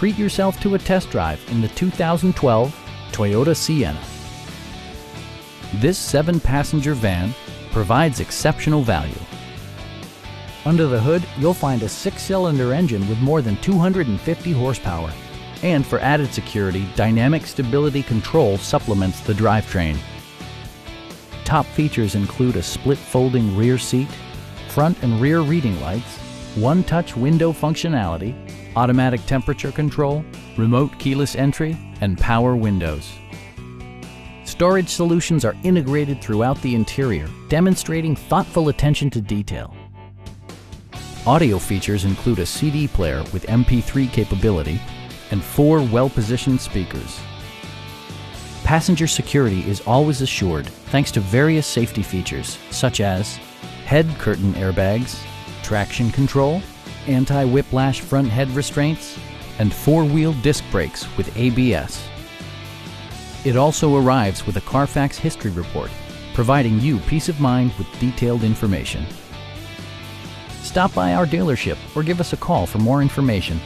treat yourself to a test drive in the 2012 Toyota Sienna. This 7-passenger van provides exceptional value. Under the hood, you'll find a 6-cylinder engine with more than 250 horsepower. And for added security, dynamic stability control supplements the drivetrain. Top features include a split folding rear seat, front and rear reading lights, one-touch window functionality, automatic temperature control, remote keyless entry, and power windows. Storage solutions are integrated throughout the interior, demonstrating thoughtful attention to detail. Audio features include a CD player with MP3 capability and 4 well-positioned speakers. Passenger security is always assured thanks to various safety features such as head curtain airbags, traction control, anti-whiplash front head restraints, and 4-wheel disc brakes with ABS. It also arrives with a Carfax history report, providing you peace of mind with detailed information. Stop by our dealership or give us a call for more information.